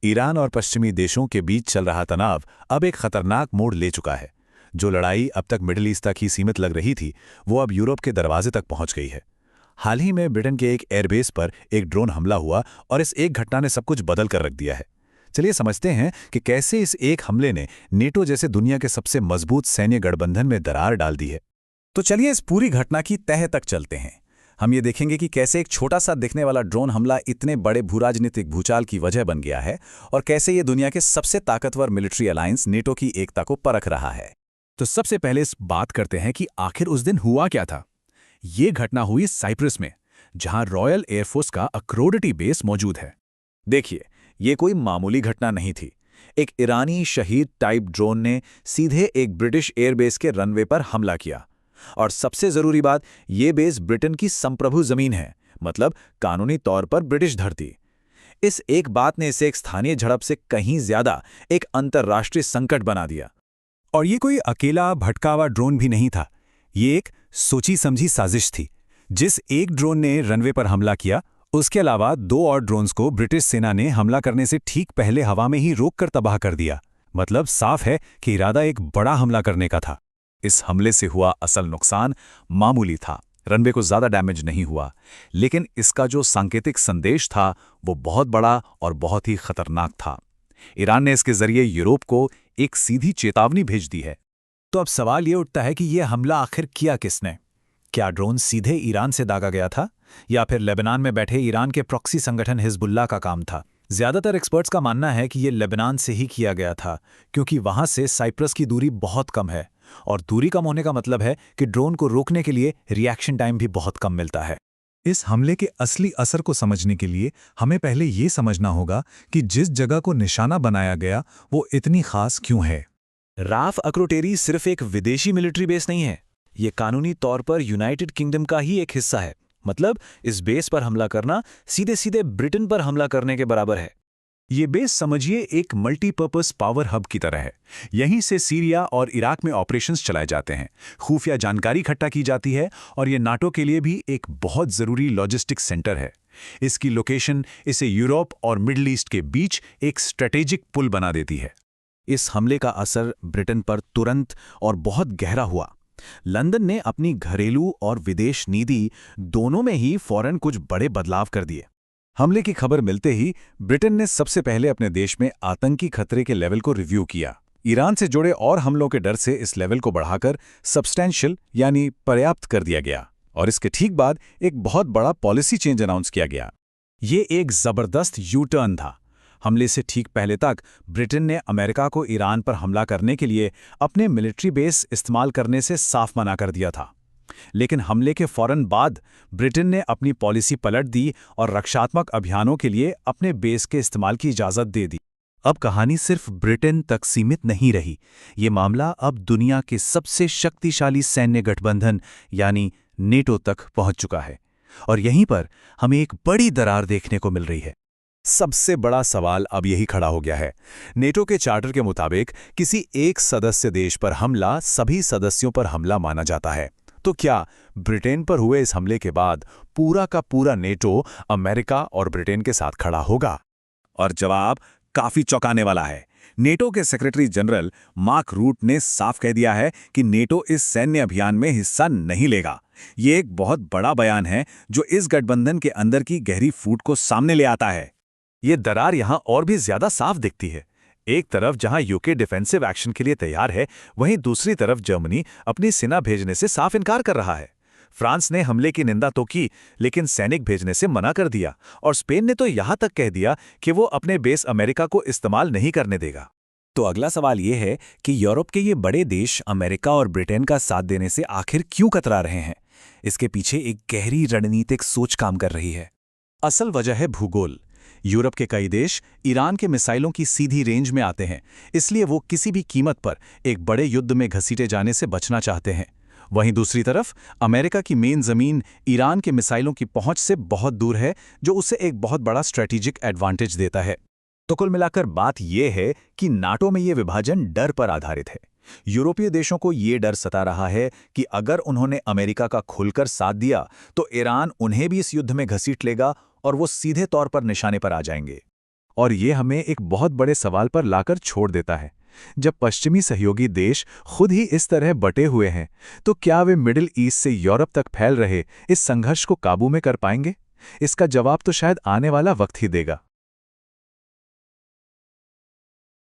Iran और पश्चिमी देशों के बीच चल रहा तनाव अब एक खतरनाक मोड़ ले चुका है। जो लड़ाई अब तक मिडिल ईस्ट तक ही सीमित लग रही थी, वो अब यूरोप के दरवाजे तक पहुंच गई है। हाल ही में ब्रिटेन के एक एयरबेस पर एक ड्रोन हमला हुआ और इस एक घटना ने सब कुछ बदल कर रख दिया है। चलिए समझते हैं कि कैसे इस एक हमले ने नेटो जैसे दुनिया के सबसे मजबूत सैन्य गठबंधन में दरार डाल दी है। तो चलिए इस पूरी घटना की तह तक चलते हैं। हम ये देखेंगे कि कैसे एक छोटा सा दिखने वाला ड्रोन हमला इतने बड़े भूराजनीतिक भूचाल की वजह बन गया है और कैसे ये दुनिया के सबसे ताकतवर मिलिट्री अलायंस नेटो की एकता को परख रहा है। तो सबसे पहले इस बात करते हैं कि आखिर उस दिन हुआ क्या था। ये घटना हुई साइप्रस में, जहां रॉयल एयरफोर्स का अक्रोडिटी बेस मौजूद है। देखिए, ये कोई मामूली घटना नहीं थी। एक ईरानी शहीद टाइप ड्रोन ने सीधे एक ब्रिटिश एयरबेस के रनवे पर हमला किया। और सबसे जरूरी बात, ये बेस ब्रिटेन की संप्रभु जमीन है, मतलब कानूनी तौर पर ब्रिटिश धरती। इस एक बात ने इसे एक स्थानीय झड़प से कहीं ज्यादा एक अंतर्राष्ट्रीय संकट बना दिया। और ये कोई अकेला भटकावा ड्रोन भी नहीं था। ये एक सोची समझी साजिश थी। जिस एक ड्रोन ने रनवे पर हमला किया, उसके अलावा 2 और ड्रोन्स को ब्रिटिश सेना ने हमला करने से ठीक पहले हवा में ही रोककर तबाह कर दिया। मतलब साफ है कि इरादा एक बड़ा हमला करने का था। इस हमले से हुआ असल नुकसान मामूली था। रनवे को ज्यादा डैमेज नहीं हुआ, लेकिन इसका जो सांकेतिक संदेश था वो बहुत बड़ा और बहुत ही खतरनाक था। ईरान ने इसके जरिए यूरोप को एक सीधी चेतावनी भेज दी है। तो अब सवाल ये उठता है कि यह हमला आखिर किया किसने? क्या ड्रोन सीधे ईरान से दागा गया था, या फिर लेबनान में बैठे ईरान के प्रॉक्सी संगठन हिजबुल्लाह का काम था? ज्यादातर एक्सपर्ट्स का मानना है कि यह लेबनान से ही किया गया था, क्योंकि वहां से साइप्रस की दूरी बहुत कम है, और दूरी कम होने का मतलब है कि ड्रोन को रोकने के लिए रिएक्शन टाइम भी बहुत कम मिलता है। इस हमले के असली असर को समझने के लिए हमें पहले ये समझना होगा कि जिस जगह को निशाना बनाया गया वो इतनी खास क्यों है। राफ अक्रोटेरी सिर्फ एक विदेशी मिलिट्री बेस नहीं है, ये कानूनी तौर पर यूनाइटेड किंगडम का ही एक हिस्सा है। मतलब इस बेस पर हमला करना सीधे सीधे ब्रिटेन पर हमला करने के बराबर है। ये बेस समझिए एक मल्टीपर्पस पावर हब की तरह है। यहीं से सीरिया और इराक में ऑपरेशंस चलाए जाते हैं, खुफिया जानकारी इकट्ठा की जाती है, और ये नाटो के लिए भी एक बहुत ज़रूरी लॉजिस्टिक सेंटर है। इसकी लोकेशन इसे यूरोप और मिडिल ईस्ट के बीच एक स्ट्रेटेजिक पुल बना देती है। इस हमले का असर ब्रिटेन पर तुरंत और बहुत गहरा हुआ। लंदन ने अपनी घरेलू और विदेश नीति दोनों में ही फौरन कुछ बड़े बदलाव कर दिए। हमले की खबर मिलते ही ब्रिटेन ने सबसे पहले अपने देश में आतंकी खतरे के लेवल को रिव्यू किया। ईरान से जुड़े और हमलों के डर से इस लेवल को बढ़ाकर सब्सटेंशियल यानी पर्याप्त कर दिया गया, और इसके ठीक बाद एक बहुत बड़ा पॉलिसी चेंज अनाउंस किया गया। ये एक जबरदस्त यू टर्न था। हमले से ठीक पहले तक ब्रिटेन ने अमेरिका को ईरान पर हमला करने के लिए अपने मिलिट्री बेस इस्तेमाल करने से साफ मना कर दिया था। लेकिन हमले के फौरन बाद ब्रिटेन ने अपनी पॉलिसी पलट दी और रक्षात्मक अभियानों के लिए अपने बेस के इस्तेमाल की इजाज़त दे दी। अब कहानी सिर्फ ब्रिटेन तक सीमित नहीं रही। ये मामला अब दुनिया के सबसे शक्तिशाली सैन्य गठबंधन यानी नेटो तक पहुंच चुका है, और यहीं पर हमें एक बड़ी दरार देखने को मिल रही है। सबसे बड़ा सवाल अब यही खड़ा हो गया है। नेटो के चार्टर के मुताबिक किसी एक सदस्य देश पर हमला सभी सदस्यों पर हमला माना जाता है। तो क्या ब्रिटेन पर हुए इस हमले के बाद पूरा का पूरा नेटो अमेरिका और ब्रिटेन के साथ खड़ा होगा? और जवाब काफी चौंकाने वाला है। नेटो के सेक्रेटरी जनरल मार्क रूट ने साफ कह दिया है कि नेटो इस सैन्य अभियान में हिस्सा नहीं लेगा। ये एक बहुत बड़ा बयान है जो इस गठबंधन के अंदर की गहरी फूट को सामने ले आता है। ये दरार यहां और भी ज्यादा साफ दिखती है। एक तरफ जहां यूके डिफेंसिव एक्शन के लिए तैयार है, वहीं दूसरी तरफ जर्मनी अपनी सेना भेजने से साफ इनकार कर रहा है। फ्रांस ने हमले की निंदा तो की, लेकिन सैनिक भेजने से मना कर दिया, और स्पेन ने तो यहां तक कह दिया कि वो अपने बेस अमेरिका को इस्तेमाल नहीं करने देगा। तो अगला सवाल ये है कि यूरोप के ये बड़े देश अमेरिका और ब्रिटेन का साथ देने से आखिर क्यों कतरा रहे हैं? इसके पीछे एक गहरी रणनीतिक सोच काम कर रही है। असल वजह है भूगोल। यूरोप के कई देश ईरान के मिसाइलों की सीधी रेंज में आते हैं, इसलिए वो किसी भी कीमत पर एक बड़े युद्ध में घसीटे जाने से बचना चाहते हैं। वहीं दूसरी तरफ अमेरिका की मेन जमीन ईरान के मिसाइलों की पहुंच से बहुत दूर है, जो उसे एक बहुत बड़ा स्ट्रेटेजिक एडवांटेज देता है। तो कुल मिलाकर बात यह है कि नाटो में ये विभाजन डर पर आधारित है। यूरोपीय देशों को ये डर सता रहा है कि अगर उन्होंने अमेरिका का खुलकर साथ दिया तो ईरान उन्हें भी इस युद्ध में घसीट लेगा और वो सीधे तौर पर निशाने पर आ जाएंगे। और ये हमें एक बहुत बड़े सवाल पर लाकर छोड़ देता है। जब पश्चिमी सहयोगी देश खुद ही इस तरह बटे हुए हैं, तो क्या वे मिडिल ईस्ट से यूरोप तक फैल रहे इस संघर्ष को काबू में कर पाएंगे? इसका जवाब तो शायद आने वाला वक्त ही देगा।